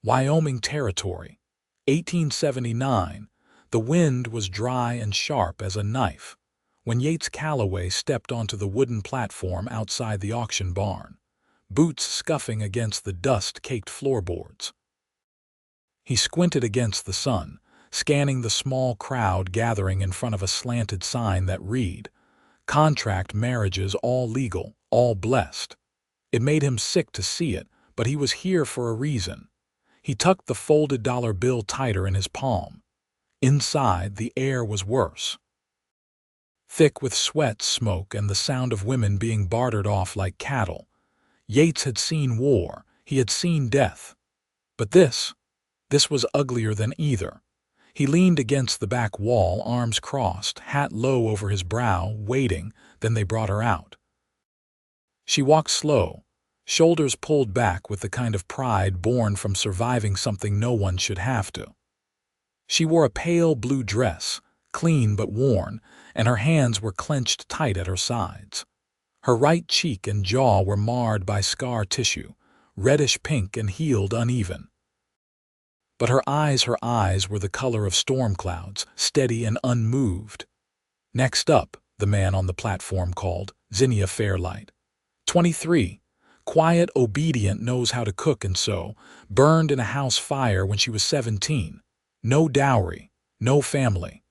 Wyoming Territory, 1879. The wind was dry and sharp as a knife when Yates Calloway stepped onto the wooden platform outside the auction barn, boots scuffing against the dust-caked floorboards. He squinted against the sun, scanning the small crowd gathering in front of a slanted sign that read, "Contract marriages all legal, all blessed." It made him sick to see it, but he was here for a reason. He tucked the folded dollar bill tighter in his palm. Inside, the air was worse, thick with sweat, smoke, and the sound of women being bartered off like cattle. Yates had seen war, he had seen death. But this was uglier than either. He leaned against the back wall, arms crossed, hat low over his brow, waiting. Then they brought her out. She walked slow, shoulders pulled back with the kind of pride born from surviving something no one should have to. She wore a pale blue dress, clean but worn, and her hands were clenched tight at her sides. Her right cheek and jaw were marred by scar tissue, reddish pink and healed uneven. But her eyes were the color of storm clouds, steady and unmoved. "Next up," the man on the platform called, Zinnia Fairlight. 23. Quiet, obedient, knows how to cook and sew, burned in a house fire when she was 17. No dowry, no family.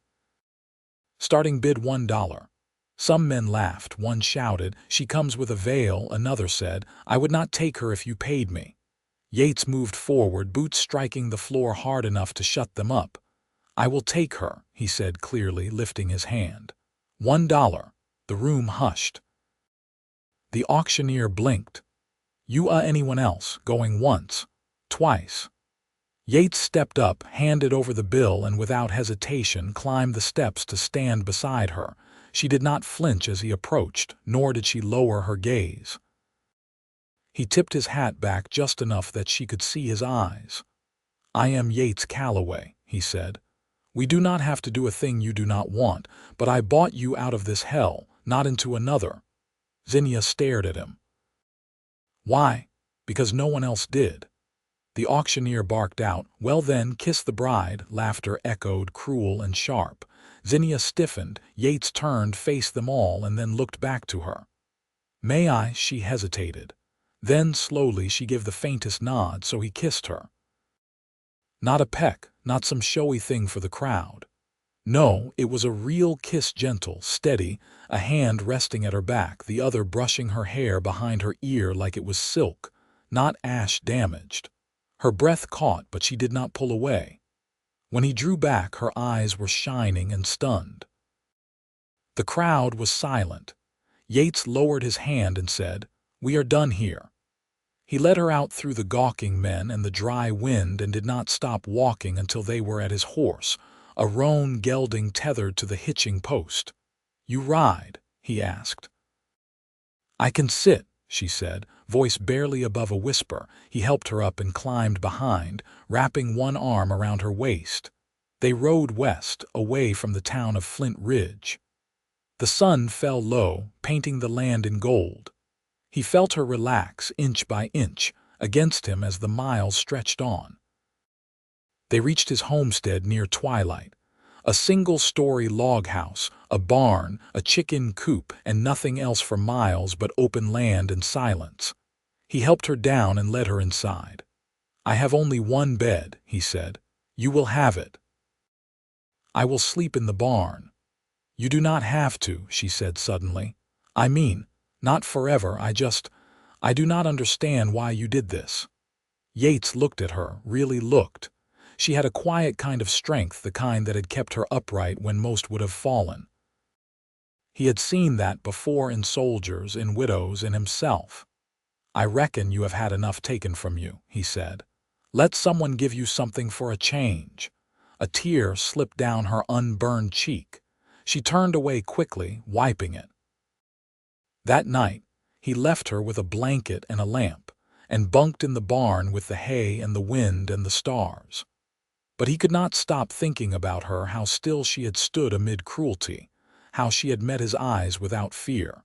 Starting bid $1. Some men laughed, one shouted, "She comes with a veil," another said, "I would not take her if you paid me." Yates moved forward, boots striking the floor hard enough to shut them up. "I will take her," he said clearly, lifting his hand. $1. The room hushed. The auctioneer blinked. "You anyone else, going once, twice." Yates stepped up, handed over the bill, and without hesitation climbed the steps to stand beside her. She did not flinch as he approached, nor did she lower her gaze. He tipped his hat back just enough that she could see his eyes. "I am Yates Calloway," he said. "We do not have to do a thing you do not want, but I bought you out of this hell, not into another." Zinnia stared at him. "Why?" "Because no one else did." The auctioneer barked out, "Well then, kiss the bride." Laughter echoed, cruel and sharp. Zinnia stiffened. Yates turned, faced them all, and then looked back to her. "May I?" She hesitated. Then, slowly, she gave the faintest nod, so he kissed her. Not a peck, not some showy thing for the crowd. No, it was a real kiss, gentle, steady, a hand resting at her back, the other brushing her hair behind her ear like it was silk, not ash-damaged. Her breath caught, but she did not pull away. When he drew back, her eyes were shining and stunned. The crowd was silent. Yates lowered his hand and said, "We are done here." He led her out through the gawking men and the dry wind and did not stop walking until they were at his horse, a roan gelding tethered to the hitching post. "You ride?" he asked. "I can sit," she said, voice barely above a whisper. He helped her up and climbed behind, wrapping one arm around her waist. They rode west, away from the town of Flint Ridge. The sun fell low, painting the land in gold. He felt her relax, inch by inch, against him as the miles stretched on. They reached his homestead near twilight. A single-story log house, a barn, a chicken coop, and nothing else for miles but open land and silence. He helped her down and led her inside. "I have only one bed," he said. "You will have it." "I will sleep in the barn." "You do not have to," she said suddenly. "I mean, not forever. I do not understand why you did this." Yates looked at her, really looked. She had a quiet kind of strength, the kind that had kept her upright when most would have fallen. He had seen that before in soldiers, in widows, in himself. "I reckon you have had enough taken from you," he said. "Let someone give you something for a change." A tear slipped down her unburned cheek. She turned away quickly, wiping it. That night, he left her with a blanket and a lamp, and bunked in the barn with the hay and the wind and the stars. But he could not stop thinking about her, how still she had stood amid cruelty, how she had met his eyes without fear.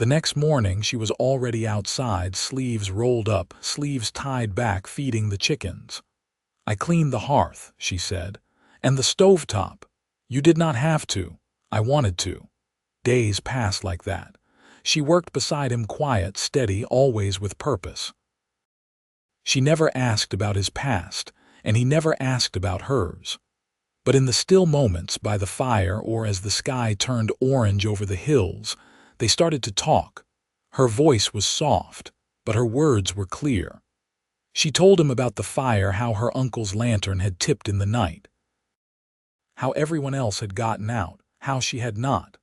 The next morning she was already outside, sleeves rolled up, sleeves tied back, feeding the chickens. "I cleaned the hearth," she said, "and the stovetop. You did not have to. I wanted to." Days passed like that. She worked beside him, quiet, steady, always with purpose. She never asked about his past, and he never asked about hers. But in the still moments by the fire, or as the sky turned orange over the hills, they started to talk. Her voice was soft, but her words were clear. She told him about the fire, how her uncle's lantern had tipped in the night, how everyone else had gotten out, how she had not.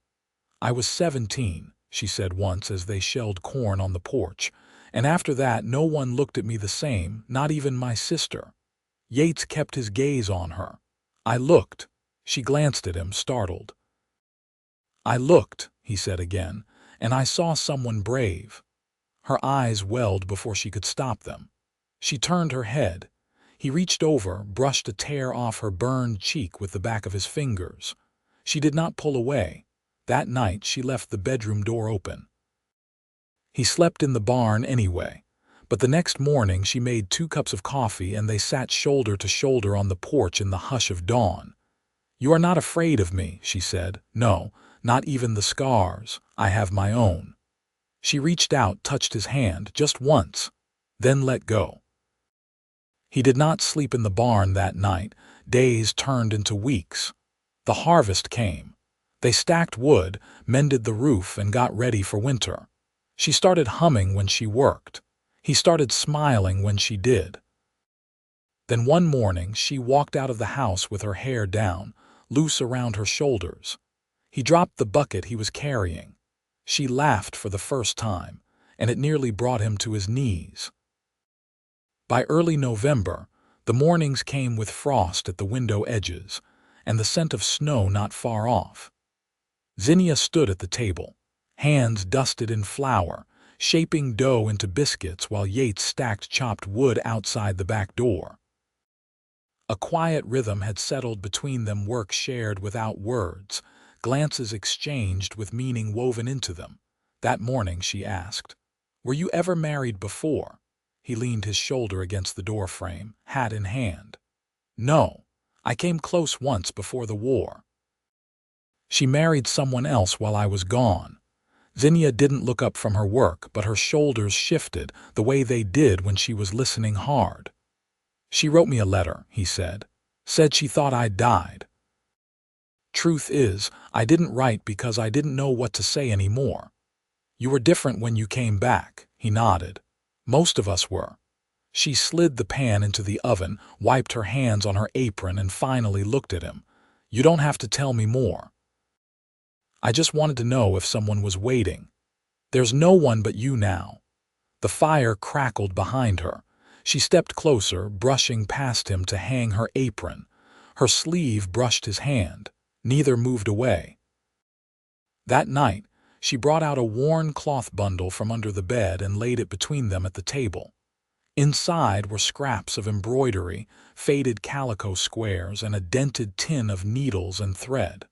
"I was 17, she said once as they shelled corn on the porch, "and after that no one looked at me the same, not even my sister." Yates kept his gaze on her. "I looked." She glanced at him, startled. "I looked," he said again, "and I saw someone brave." Her eyes welled before she could stop them. She turned her head. He reached over, brushed a tear off her burned cheek with the back of his fingers. She did not pull away. That night she left the bedroom door open. He slept in the barn anyway, but the next morning she made 2 cups of coffee and they sat shoulder to shoulder on the porch in the hush of dawn. "You are not afraid of me," she said. "No, not even the scars. I have my own." She reached out, touched his hand, just once, then let go. He did not sleep in the barn that night. Days turned into weeks. The harvest came. They stacked wood, mended the roof, and got ready for winter. She started humming when she worked. He started smiling when she did. Then one morning she walked out of the house with her hair down, loose around her shoulders. He dropped the bucket he was carrying. She laughed for the first time, and it nearly brought him to his knees. By early November, the mornings came with frost at the window edges, and the scent of snow not far off. Zinnia stood at the table, hands dusted in flour, shaping dough into biscuits while Yates stacked chopped wood outside the back door. A quiet rhythm had settled between them, work shared without words, glances exchanged with meaning woven into them. That morning she asked, "Were you ever married before?" He leaned his shoulder against the doorframe, hat in hand. "No, I came close once before the war. She married someone else while I was gone." Zinnia didn't look up from her work, but her shoulders shifted the way they did when she was listening hard. "She wrote me a letter," he said. "Said she thought I'd died. Truth is, I didn't write because I didn't know what to say anymore. You were different when you came back." He nodded. "Most of us were." She slid the pan into the oven, wiped her hands on her apron, and finally looked at him. "You don't have to tell me more. I just wanted to know if someone was waiting. There's no one but you now." The fire crackled behind her. She stepped closer, brushing past him to hang her apron. Her sleeve brushed his hand. Neither moved away. That night, she brought out a worn cloth bundle from under the bed and laid it between them at the table. Inside were scraps of embroidery, faded calico squares, and a dented tin of needles and thread.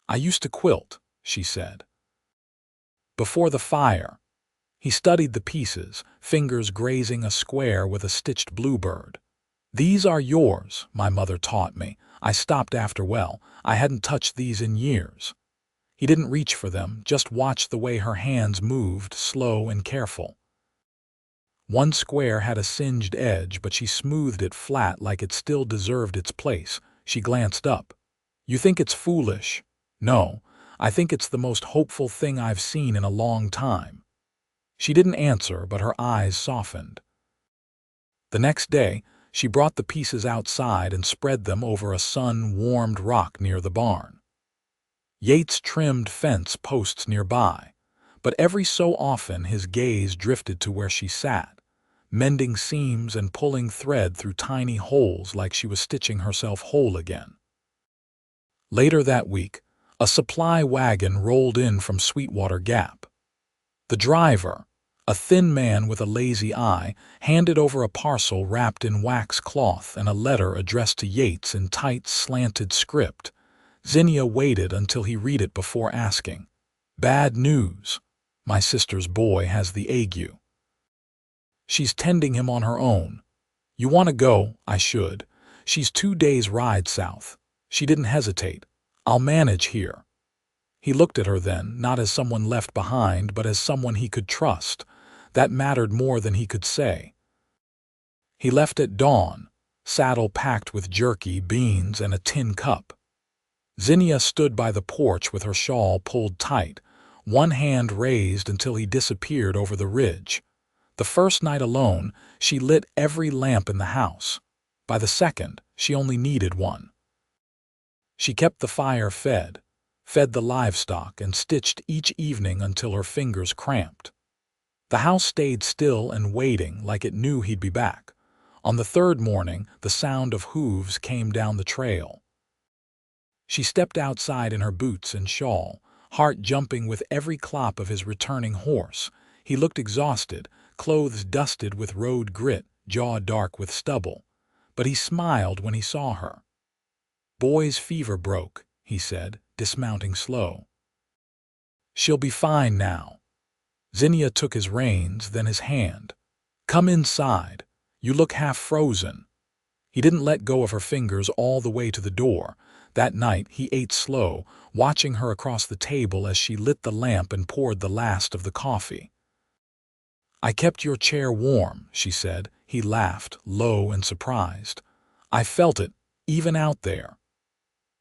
"I used to quilt," she said. "Before the fire." He studied the pieces, fingers grazing a square with a stitched bluebird. "These are yours, my mother taught me. I stopped after, well, I hadn't touched these in years." He didn't reach for them, just watched the way her hands moved, slow and careful. One square had a singed edge, but she smoothed it flat like it still deserved its place. She glanced up. "You think it's foolish?" "No, I think it's the most hopeful thing I've seen in a long time." She didn't answer, but her eyes softened. The next day, she brought the pieces outside and spread them over a sun-warmed rock near the barn. Yates trimmed fence posts nearby, but every so often his gaze drifted to where she sat, mending seams and pulling thread through tiny holes like she was stitching herself whole again. Later that week, a supply wagon rolled in from Sweetwater Gap. The driver, a thin man with a lazy eye, handed over a parcel wrapped in wax cloth and a letter addressed to Yates in tight, slanted script. Zinnia waited until he read it before asking, "Bad news?" My sister's boy has the ague. She's tending him on her own. You want to go? I should. She's 2 days' ride south. She didn't hesitate. I'll manage here. He looked at her then, not as someone left behind, but as someone he could trust. That mattered more than he could say. He left at dawn, saddle packed with jerky, beans, and a tin cup. Zinnia stood by the porch with her shawl pulled tight, one hand raised until he disappeared over the ridge. The first night alone, she lit every lamp in the house. By the second, she only needed one. She kept the fire fed the livestock, and stitched each evening until her fingers cramped. The house stayed still and waiting like it knew he'd be back. On the third morning, the sound of hooves came down the trail. She stepped outside in her boots and shawl, heart jumping with every clop of his returning horse. He looked exhausted, clothes dusted with road grit, jaw dark with stubble. But he smiled when he saw her. "Boy's fever broke," he said, dismounting slow. "She'll be fine now." Zinnia took his reins, then his hand. "Come inside. You look half frozen." He didn't let go of her fingers all the way to the door. That night he ate slow, watching her across the table as she lit the lamp and poured the last of the coffee. "I kept your chair warm," she said. He laughed, low and surprised. "I felt it, even out there."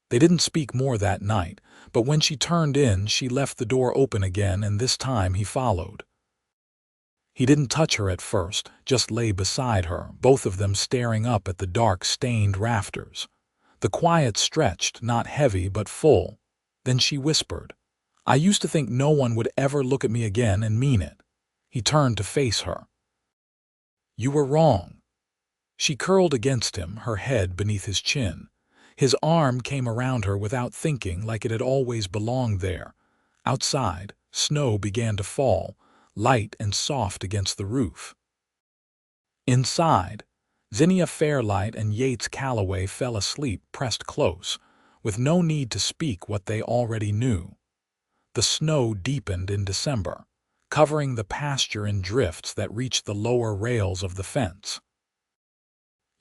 They didn't speak more that night, but when she turned in, she left the door open again, and this time he followed. He didn't touch her at first, just lay beside her, both of them staring up at the dark, stained rafters. The quiet stretched, not heavy but full. Then she whispered, "I used to think no one would ever look at me again and mean it." He turned to face her. "You were wrong." She curled against him, her head beneath his chin. His arm came around her without thinking, like it had always belonged there. Outside, snow began to fall, light and soft against the roof. Inside, Zinnia Fairlight and Yates Calloway fell asleep pressed close, with no need to speak what they already knew. The snow deepened in December, covering the pasture in drifts that reached the lower rails of the fence.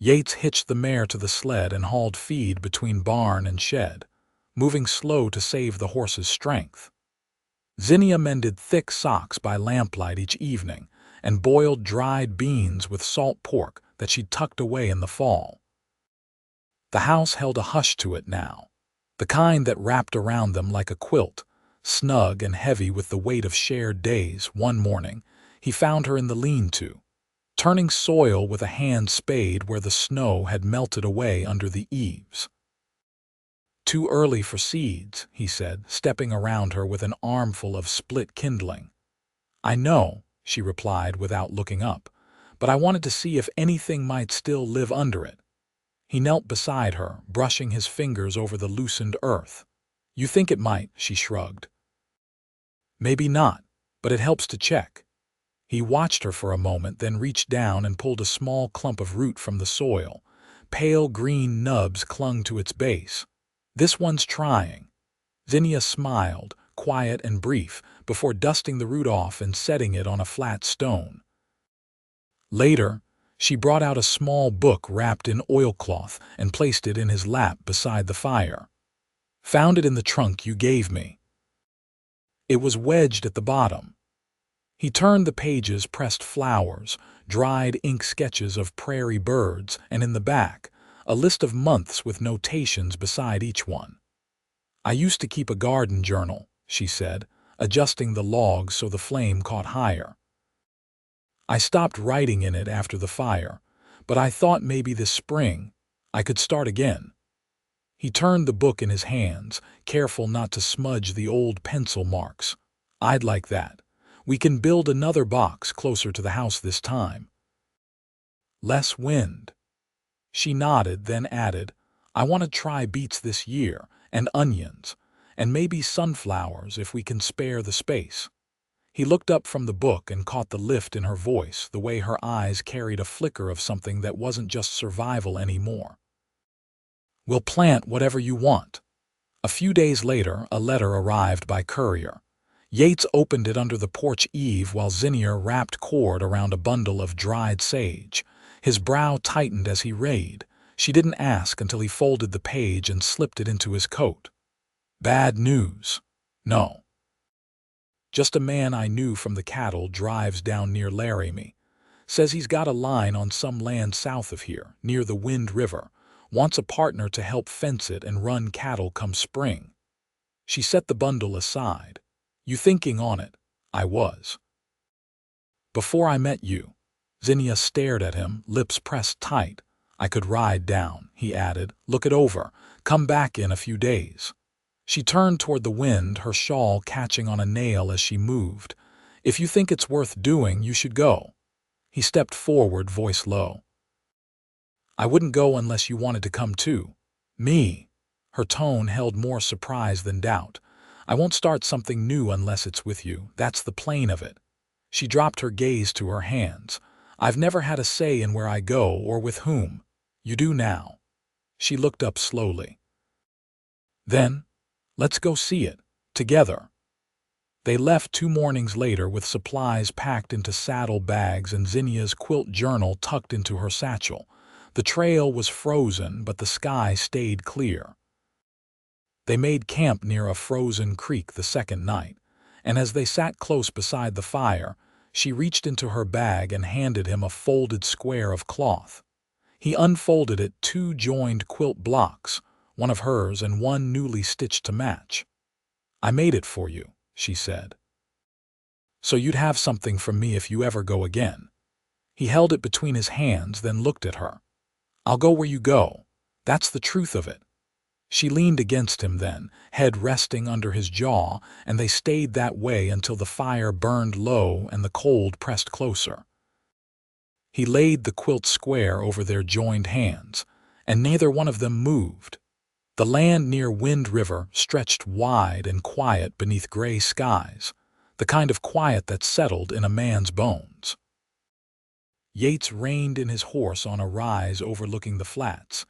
Yates hitched the mare to the sled and hauled feed between barn and shed, moving slow to save the horse's strength. Zinnia mended thick socks by lamplight each evening and boiled dried beans with salt pork that she'd tucked away in the fall. The house held a hush to it now, the kind that wrapped around them like a quilt, snug and heavy with the weight of shared days. One morning, he found her in the lean-to, turning soil with a hand spade where the snow had melted away under the eaves. "Too early for seeds," he said, stepping around her with an armful of split kindling. "I know," she replied without looking up, "but I wanted to see if anything might still live under it." He knelt beside her, brushing his fingers over the loosened earth. "You think it might," she shrugged. "Maybe not, but it helps to check." He watched her for a moment, then reached down and pulled a small clump of root from the soil. Pale green nubs clung to its base. "This one's trying." Zinnia smiled, quiet and brief, before dusting the root off and setting it on a flat stone. Later, she brought out a small book wrapped in oilcloth and placed it in his lap beside the fire. "Found it in the trunk you gave me." It was wedged at the bottom. He turned the pages, pressed flowers, dried ink sketches of prairie birds, and in the back, a list of months with notations beside each one. "I used to keep a garden journal," she said, adjusting the logs so the flame caught higher. "I stopped writing in it after the fire, but I thought maybe this spring I could start again." He turned the book in his hands, careful not to smudge the old pencil marks. "I'd like that. We can build another box closer to the house this time." "Less wind." She nodded, then added, "I want to try beets this year, and onions, and maybe sunflowers if we can spare the space." He looked up from the book and caught the lift in her voice, the way her eyes carried a flicker of something that wasn't just survival anymore. "We'll plant whatever you want." A few days later, a letter arrived by courier. Yates opened it under the porch eave while Zinnia wrapped cord around a bundle of dried sage. His brow tightened as he read. She didn't ask until he folded the page and slipped it into his coat. Bad news. No. Just a man I knew from the cattle drives down near Laramie. Says he's got a line on some land south of here, near the Wind River. Wants a partner to help fence it and run cattle come spring. She set the bundle aside. You thinking on it? I was. Before I met you. Zinnia stared at him, lips pressed tight. I could ride down, he added. Look it over. Come back in a few days. She turned toward the wind, her shawl catching on a nail as she moved. If you think it's worth doing, you should go. He stepped forward, voice low. I wouldn't go unless you wanted to come too. Me. Her tone held more surprise than doubt. I won't start something new unless it's with you. That's the plain of it. She dropped her gaze to her hands. I've never had a say in where I go or with whom. You do now. She looked up slowly. Then, let's go see it, together. They left 2 mornings later with supplies packed into saddle bags and Zinnia's quilt journal tucked into her satchel. The trail was frozen, but the sky stayed clear. They made camp near a frozen creek the second night, and as they sat close beside the fire, she reached into her bag and handed him a folded square of cloth. He unfolded it, 2 joined quilt blocks, one of hers and one newly stitched to match. I made it for you, she said. So you'd have something from me if you ever go again. He held it between his hands, then looked at her. I'll go where you go. That's the truth of it. She leaned against him then, head resting under his jaw, and they stayed that way until the fire burned low and the cold pressed closer. He laid the quilt square over their joined hands, and neither one of them moved. The land near Wind River stretched wide and quiet beneath gray skies, the kind of quiet that settled in a man's bones. Yates reined in his horse on a rise overlooking the flats,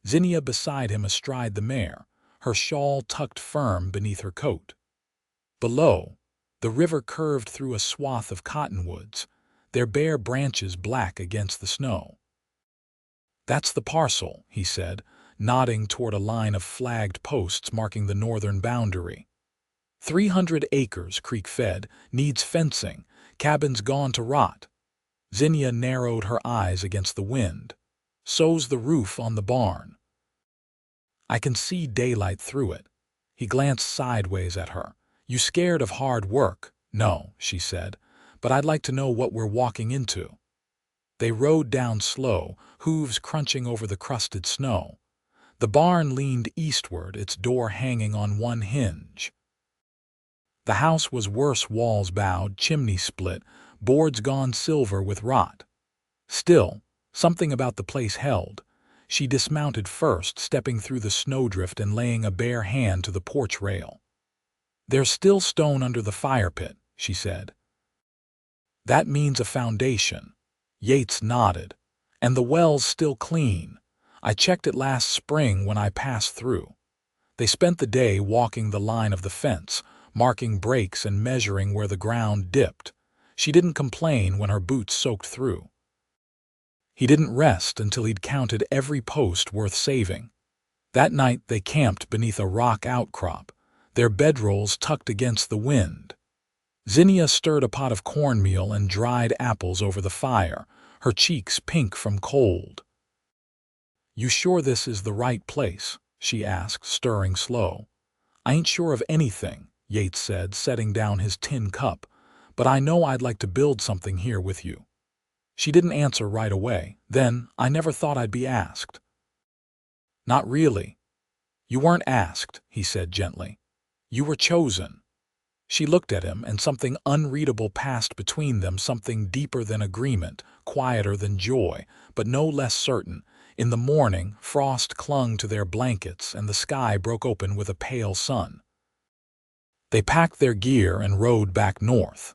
Zinnia beside him astride the mare, her shawl tucked firm beneath her coat. Below, the river curved through a swath of cottonwoods, their bare branches black against the snow. That's the parcel, he said, nodding toward a line of flagged posts marking the northern boundary. 300 acres, creek-fed, needs fencing, cabins gone to rot. Zinnia narrowed her eyes against the wind. So's the roof on the barn. I can see daylight through it. He glanced sideways at her. You scared of hard work? No, she said, but I'd like to know what we're walking into. They rode down slow, hooves crunching over the crusted snow. The barn leaned eastward, its door hanging on one hinge. The house was worse, walls bowed, chimney split, boards gone silver with rot. Still, something about the place held. She dismounted first, stepping through the snowdrift and laying a bare hand to the porch rail. There's still stone under the fire pit, she said. That means a foundation. Yates nodded. And the well's still clean. I checked it last spring when I passed through. They spent the day walking the line of the fence, marking breaks and measuring where the ground dipped. She didn't complain when her boots soaked through. He didn't rest until he'd counted every post worth saving. That night they camped beneath a rock outcrop, their bedrolls tucked against the wind. Zinnia stirred a pot of cornmeal and dried apples over the fire, her cheeks pink from cold. You sure this is the right place? She asked, stirring slow. I ain't sure of anything, Yates said, setting down his tin cup, but I know I'd like to build something here with you. She didn't answer right away. Then, I never thought I'd be asked. Not really. You weren't asked, he said gently. You were chosen. She looked at him, and something unreadable passed between them, something deeper than agreement, quieter than joy, but no less certain. In the morning, frost clung to their blankets, and the sky broke open with a pale sun. They packed their gear and rode back north.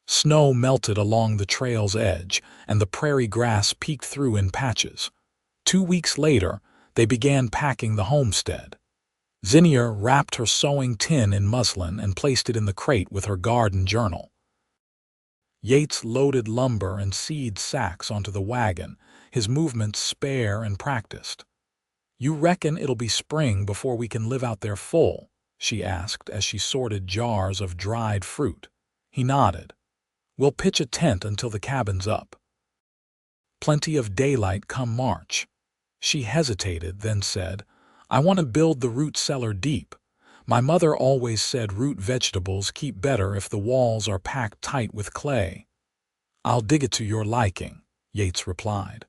Snow melted along the trail's edge, and the prairie grass peeked through in patches. 2 weeks later, they began packing the homestead. Zinnia wrapped her sewing tin in muslin and placed it in the crate with her garden journal. Yates loaded lumber and seed sacks onto the wagon, his movements spare and practiced. "You reckon it'll be spring before we can live out there full?" she asked as she sorted jars of dried fruit. He nodded. "We'll pitch a tent until the cabin's up. Plenty of daylight come March." She hesitated, then said, "I want to build the root cellar deep. My mother always said root vegetables keep better if the walls are packed tight with clay." "I'll dig it to your liking," Yates replied.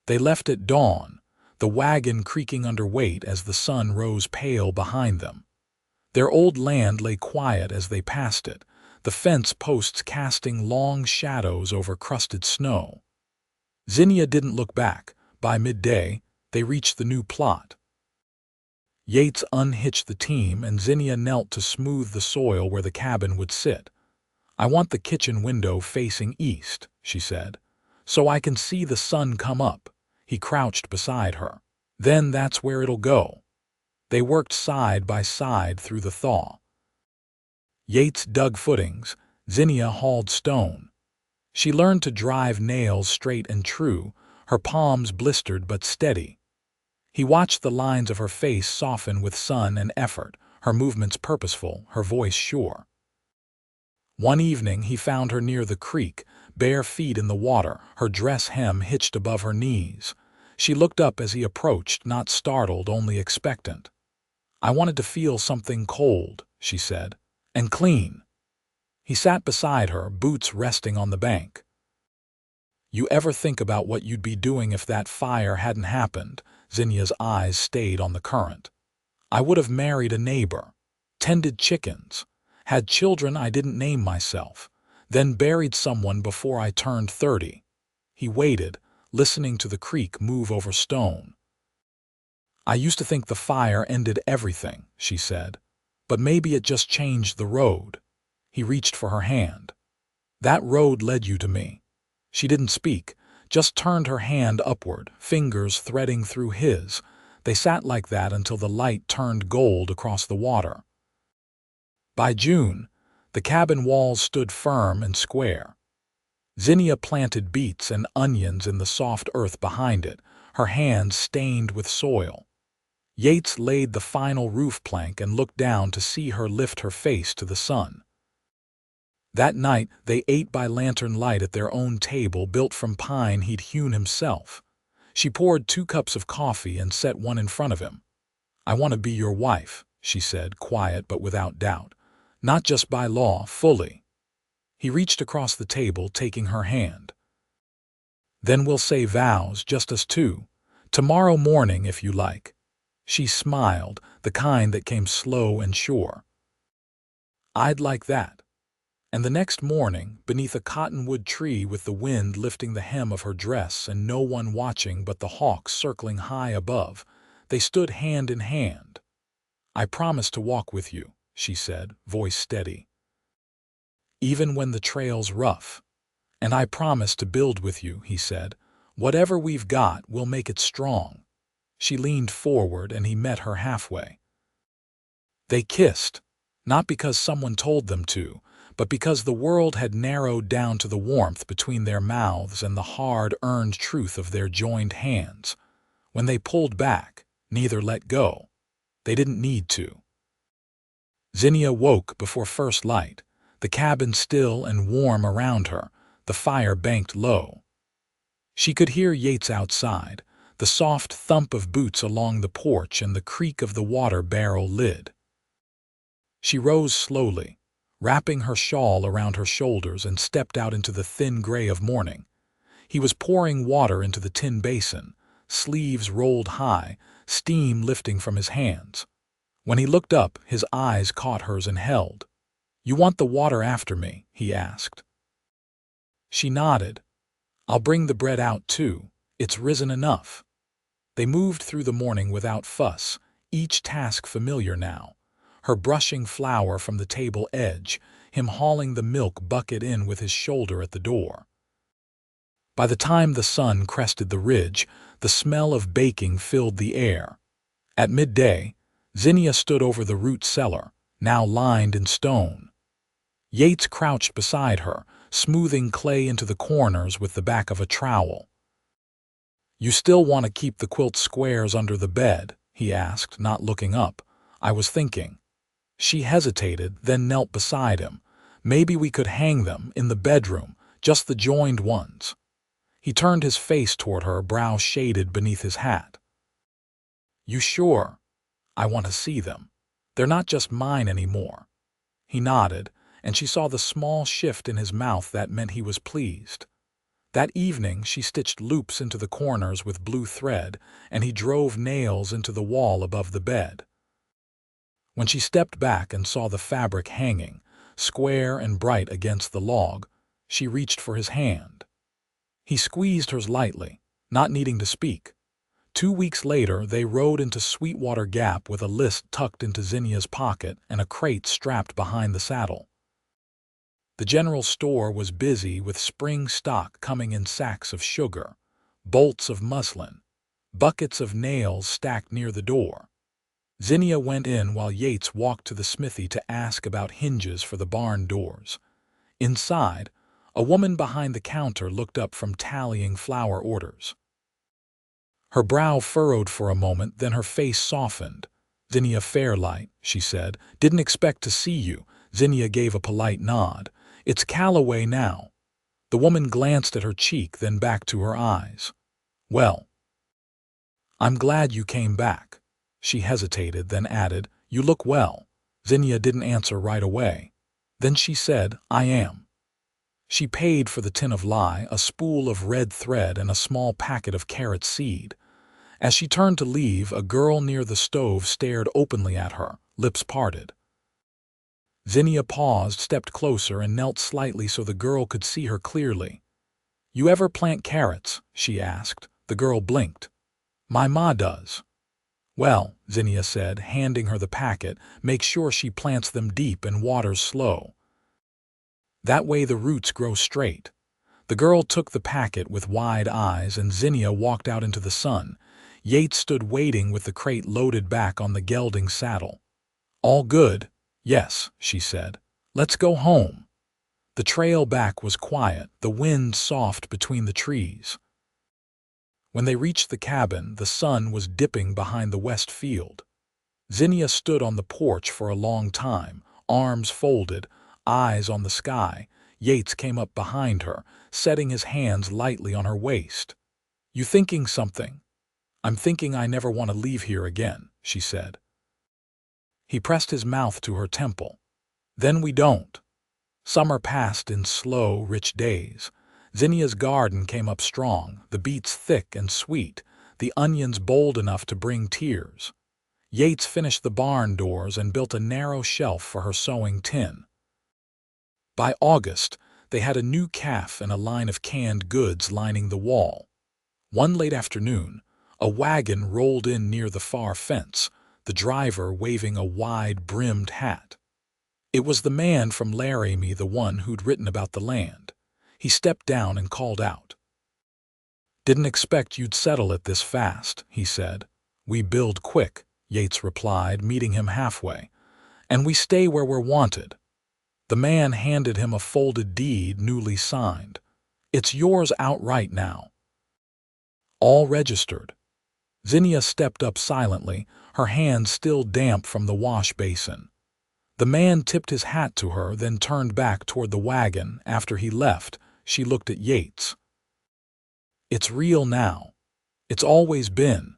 They left at dawn, the wagon creaking under weight as the sun rose pale behind them. Their old land lay quiet as they passed it, the fence posts casting long shadows over crusted snow. Zinnia didn't look back. By midday, they reached the new plot. Yates unhitched the team and Zinnia knelt to smooth the soil where the cabin would sit. "I want the kitchen window facing east," she said, "so I can see the sun come up." He crouched beside her. "Then that's where it'll go." They worked side by side through the thaw. Yates dug footings, Zinnia hauled stone. She learned to drive nails straight and true, her palms blistered but steady. He watched the lines of her face soften with sun and effort, her movements purposeful, her voice sure. One evening he found her near the creek, bare feet in the water, her dress hem hitched above her knees. She looked up as he approached, not startled, only expectant. "I wanted to feel something cold," she said, "and clean." He sat beside her, boots resting on the bank. "You ever think about what you'd be doing if that fire hadn't happened?" Zinnia's eyes stayed on the current. "I would have married a neighbor, tended chickens, had children I didn't name myself, then buried someone before I turned 30. He waited, listening to the creek move over stone. "I used to think the fire ended everything," she said, "but maybe it just changed the road." He reached for her hand. "That road led you to me." She didn't speak, just turned her hand upward, fingers threading through his. They sat like that until the light turned gold across the water. By June, the cabin walls stood firm and square. Zinnia planted beets and onions in the soft earth behind it, her hands stained with soil. Yates laid the final roof plank and looked down to see her lift her face to the sun. That night, they ate by lantern light at their own table built from pine he'd hewn himself. She poured 2 cups of coffee and set one in front of him. "I want to be your wife," she said, quiet but without doubt. "Not just by law, fully." He reached across the table, taking her hand. "Then we'll say vows, just us two. Tomorrow morning, if you like." She smiled, the kind that came slow and sure. "I'd like that." And the next morning, beneath a cottonwood tree with the wind lifting the hem of her dress and no one watching but the hawks circling high above, they stood hand in hand. "I promise to walk with you," she said, voice steady. "Even when the trail's rough." "And I promise to build with you," he said. "Whatever we've got, we'll make it strong." She leaned forward and he met her halfway. They kissed, not because someone told them to, but because the world had narrowed down to the warmth between their mouths and the hard-earned truth of their joined hands. When they pulled back, neither let go. They didn't need to. Zinnia woke before first light, the cabin still and warm around her, the fire banked low. She could hear Yates outside, the soft thump of boots along the porch and the creak of the water barrel lid. She rose slowly, wrapping her shawl around her shoulders, and stepped out into the thin gray of morning. He was pouring water into the tin basin, sleeves rolled high, steam lifting from his hands. When he looked up, his eyes caught hers and held. "You want the water after me?" he asked. She nodded. "I'll bring the bread out too. It's risen enough." They moved through the morning without fuss, each task familiar now. Her brushing flour from the table edge, him hauling the milk bucket in with his shoulder at the door. By the time the sun crested the ridge, the smell of baking filled the air. At midday, Zinnia stood over the root cellar, now lined in stone. Yates crouched beside her, smoothing clay into the corners with the back of a trowel. "You still want to keep the quilt squares under the bed?" he asked, not looking up. "I was thinking." She hesitated, then knelt beside him. "Maybe we could hang them in the bedroom, just the joined ones." He turned his face toward her, brow shaded beneath his hat. "You sure? I want to see them. They're not just mine anymore." He nodded, and she saw the small shift in his mouth that meant he was pleased. That evening she stitched loops into the corners with blue thread, and he drove nails into the wall above the bed. When she stepped back and saw the fabric hanging, square and bright against the log, she reached for his hand. He squeezed hers lightly, not needing to speak. 2 weeks later, they rode into Sweetwater Gap with a list tucked into Zinnia's pocket and a crate strapped behind the saddle. The general store was busy with spring stock coming in sacks of sugar, bolts of muslin, buckets of nails stacked near the door. Zinnia went in while Yates walked to the smithy to ask about hinges for the barn doors. Inside, a woman behind the counter looked up from tallying flour orders. Her brow furrowed for a moment, then her face softened. "Zinnia Fairlight," she said. "Didn't expect to see you." Zinnia gave a polite nod. "It's Calloway now." The woman glanced at her cheek, then back to her eyes. "Well, I'm glad you came back." She hesitated, then added, "You look well." Zinnia didn't answer right away. Then she said, "I am." She paid for the tin of lye, a spool of red thread, and a small packet of carrot seed. As she turned to leave, a girl near the stove stared openly at her, lips parted. Zinnia paused, stepped closer, and knelt slightly so the girl could see her clearly. "You ever plant carrots?" she asked. The girl blinked. "My ma does." "Well," Zinnia said, handing her the packet, "make sure she plants them deep and waters slow. That way the roots grow straight." The girl took the packet with wide eyes, and Zinnia walked out into the sun. Yates stood waiting with the crate loaded back on the gelding saddle. "All good?" "Yes," she said. "Let's go home." The trail back was quiet, the wind soft between the trees. When they reached the cabin, the sun was dipping behind the west field. Zinnia stood on the porch for a long time, arms folded, eyes on the sky. Yates came up behind her, setting his hands lightly on her waist. "You thinking something?" "I'm thinking I never want to leave here again," she said. He pressed his mouth to her temple. "Then we don't." Summer passed in slow, rich days. Zinnia's garden came up strong, the beets thick and sweet, the onions bold enough to bring tears. Yates finished the barn doors and built a narrow shelf for her sewing tin. By August, they had a new calf and a line of canned goods lining the wall. One late afternoon, a wagon rolled in near the far fence, the driver waving a wide-brimmed hat. It was the man from Laramie, the one who'd written about the land. He stepped down and called out. "Didn't expect you'd settle it this fast," he said. "We build quick," Yates replied, meeting him halfway. "And we stay where we're wanted." The man handed him a folded deed newly signed. "It's yours outright now." "All registered." Zinnia stepped up silently, her hands still damp from the wash basin. The man tipped his hat to her, then turned back toward the wagon. After he left, she looked at Yates. "It's real now. It's always been."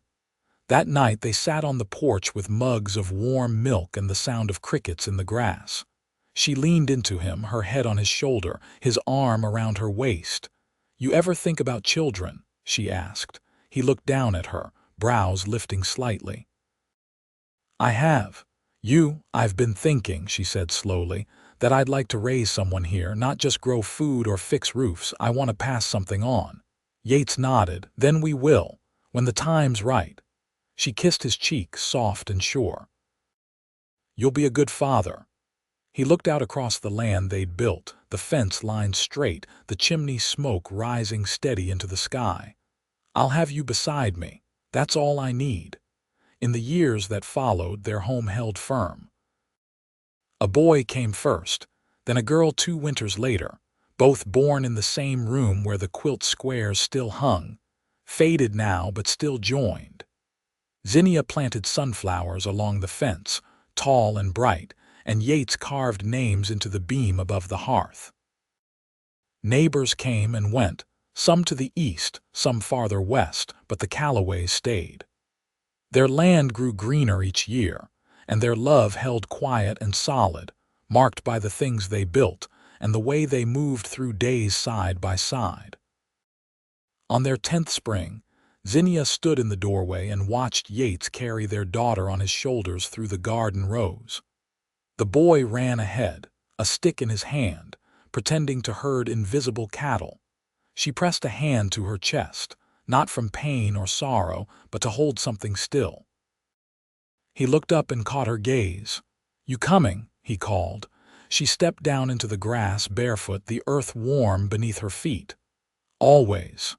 That night they sat on the porch with mugs of warm milk and the sound of crickets in the grass. She leaned into him, her head on his shoulder, his arm around her waist. "You ever think about children?" she asked. He looked down at her, brows lifting slightly. "I have. I've been thinking," she said slowly, "that I'd like to raise someone here, not just grow food or fix roofs. I want to pass something on." Yates nodded. "Then we will, when the time's right." She kissed his cheek, soft and sure. "You'll be a good father." He looked out across the land they'd built, the fence lined straight, the chimney smoke rising steady into the sky. "I'll have you beside me. That's all I need." In the years that followed, their home held firm. A boy came first, then a girl 2 winters later, both born in the same room where the quilt squares still hung, faded now but still joined. Zinnia planted sunflowers along the fence, tall and bright, and Yates carved names into the beam above the hearth. Neighbors came and went, some to the east, some farther west, but the Calloways stayed. Their land grew greener each year, and their love held quiet and solid, marked by the things they built and the way they moved through days side by side. On their 10th spring, Zinnia stood in the doorway and watched Yates carry their daughter on his shoulders through the garden rows. The boy ran ahead, a stick in his hand, pretending to herd invisible cattle. She pressed a hand to her chest, not from pain or sorrow, but to hold something still. He looked up and caught her gaze. "You coming?" he called. She stepped down into the grass barefoot, the earth warm beneath her feet. "Always."